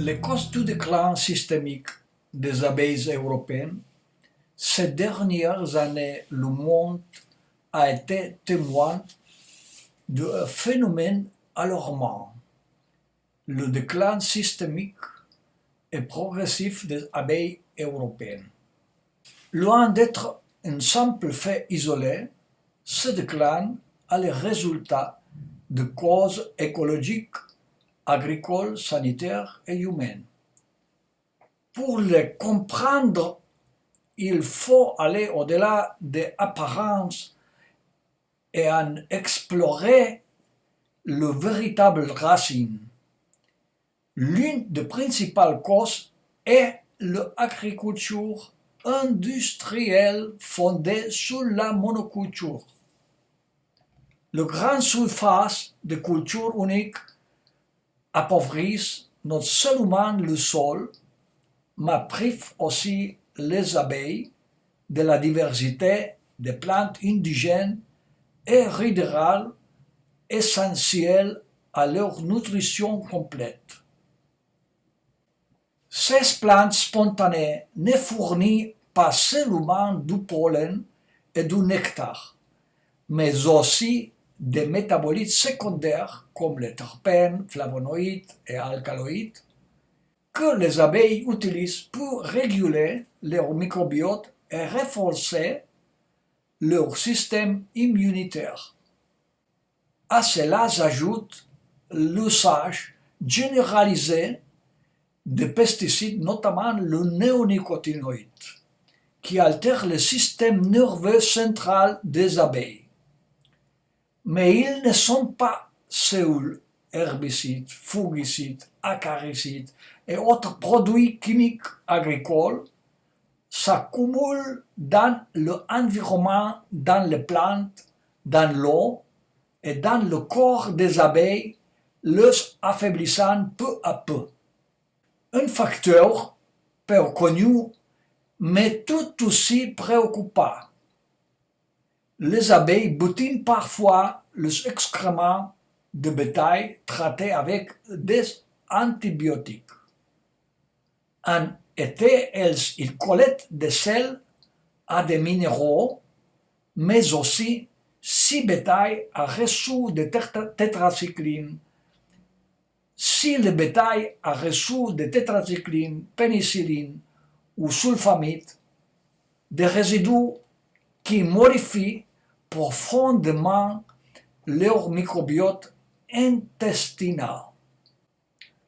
Les causes du déclin systémique des abeilles européennes, ces dernières années, le monde a été témoin d'un phénomène alarmant, le déclin systémique et progressif des abeilles européennes. Loin d'être un simple fait isolé, ce déclin a le résultat de causes écologiques, agricoles, sanitaires et humaines. Pour les comprendre, il faut aller au-delà des apparences et en explorer le véritable racine. L'une des principales causes est l'agriculture industrielle fondée sur la monoculture. Les grandes surfaces de culture unique appauvrissent non seulement le sol, mais privent aussi les abeilles de la diversité des plantes indigènes et rurales essentielles à leur nutrition complète. Ces plantes spontanées ne fournissent pas seulement du pollen et du nectar, mais aussi des métabolites secondaires comme les terpènes, flavonoïdes et alcaloïdes que les abeilles utilisent pour réguler leur microbiote et renforcer leur système immunitaire. À cela s'ajoute l'usage généralisé de pesticides, notamment le néonicotinoïde, qui altère le système nerveux central des abeilles. Mais ils ne sont pas seuls herbicides, fongicides, acaricides et autres produits chimiques agricoles s'accumulent dans l'environnement, dans les plantes, dans l'eau et dans le corps des abeilles, les affaiblissant peu à peu. Un facteur peu connu, mais tout aussi préoccupant. Les abeilles butinent parfois les excréments de bétail traités avec des antibiotiques. En été, ils collectent des sels à des minéraux, mais aussi si bétail a reçu de tétracycline, si le bétail a reçu de tétracycline, pénicilline ou sulfamide, des résidus qui modifient profondément leur microbiote intestinal,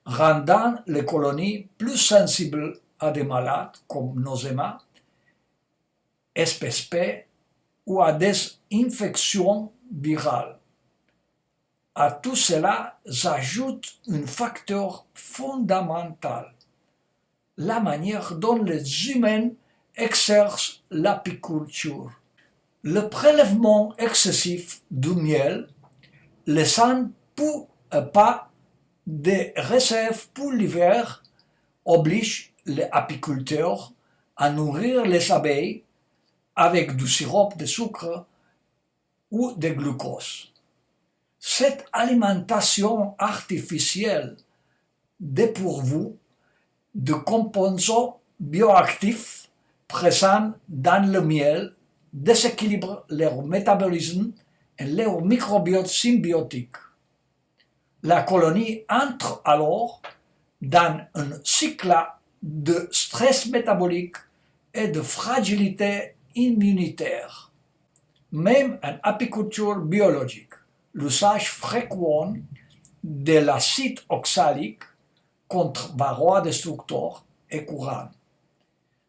rendant les colonies plus sensibles à des malades comme Nosema, SPSP ou à des infections virales. À tout cela s'ajoute un facteur fondamental, la manière dont les humains exercent l'apiculture. Le prélèvement excessif du miel, laissant peu à peu des réserves pour l'hiver, oblige les apiculteurs à nourrir les abeilles avec du sirop de sucre ou de glucose. Cette alimentation artificielle dépourvue de composants bioactifs présents dans le miel déséquilibre leur métabolisme et leur microbiote symbiotique. La colonie entre alors dans un cycle de stress métabolique et de fragilité immunitaire. Même en apiculture biologique, l'usage fréquent de l'acide oxalique contre varroa destructeur est courant.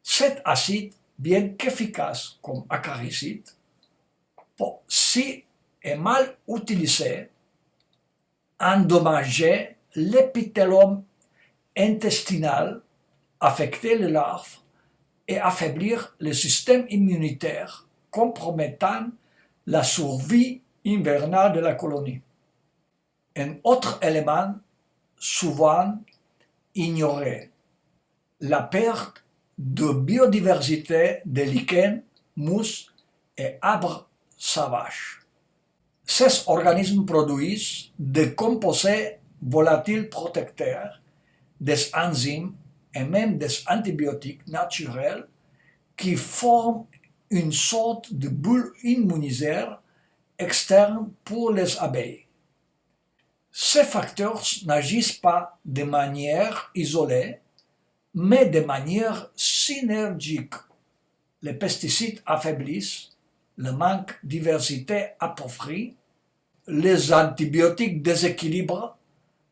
Cet acide, bien qu'efficace comme acaricide, si est mal utilisé, endommager l'épithélium intestinal, affecter les larves et affaiblir le système immunitaire, compromettant la survie hivernale de la colonie. Un autre élément souvent ignoré, la perte de biodiversité des lichens, mousses et arbres sauvages. Ces organismes produisent des composés volatiles protecteurs, des enzymes et même des antibiotiques naturels qui forment une sorte de bulle immunitaire externe pour les abeilles. Ces facteurs n'agissent pas de manière isolée, mais de manière synergique. Les pesticides affaiblissent, le manque de diversité appauvrit, les antibiotiques déséquilibrent,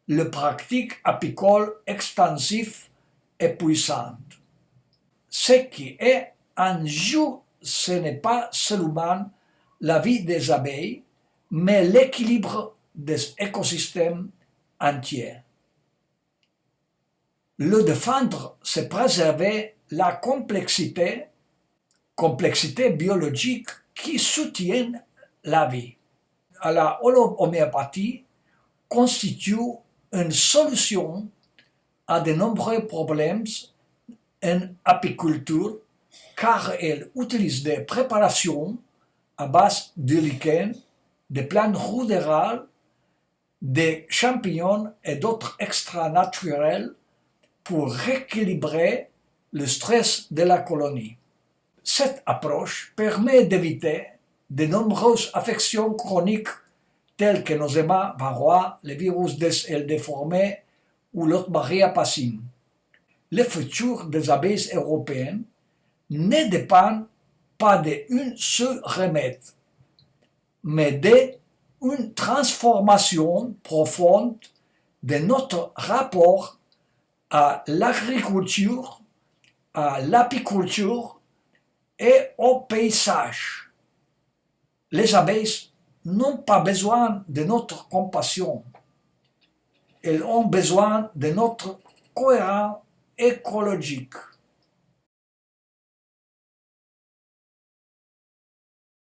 les pratiques apicoles extensives et puissantes. Ce qui est en jeu, ce n'est pas seulement la vie des abeilles, mais l'équilibre des écosystèmes entiers. Le défendre, c'est préserver la complexité biologique qui soutient la vie. La homéopathie constitue une solution à de nombreux problèmes en apiculture car elle utilise des préparations à base de lichens, de plantes rudérales, des champignons et d'autres extras naturels pour rééquilibrer le stress de la colonie. Cette approche permet d'éviter de nombreuses affections chroniques telles que l'eczéma, varroa, le virus des ailes déformées ou l'Otmaria passim. Le futur des abeilles européennes ne dépend pas d'un seul remède, mais d'une transformation profonde de notre rapport à l'agriculture, à l'apiculture et au paysage. Les abeilles n'ont pas besoin de notre compassion. Elles ont besoin de notre cohérence écologique.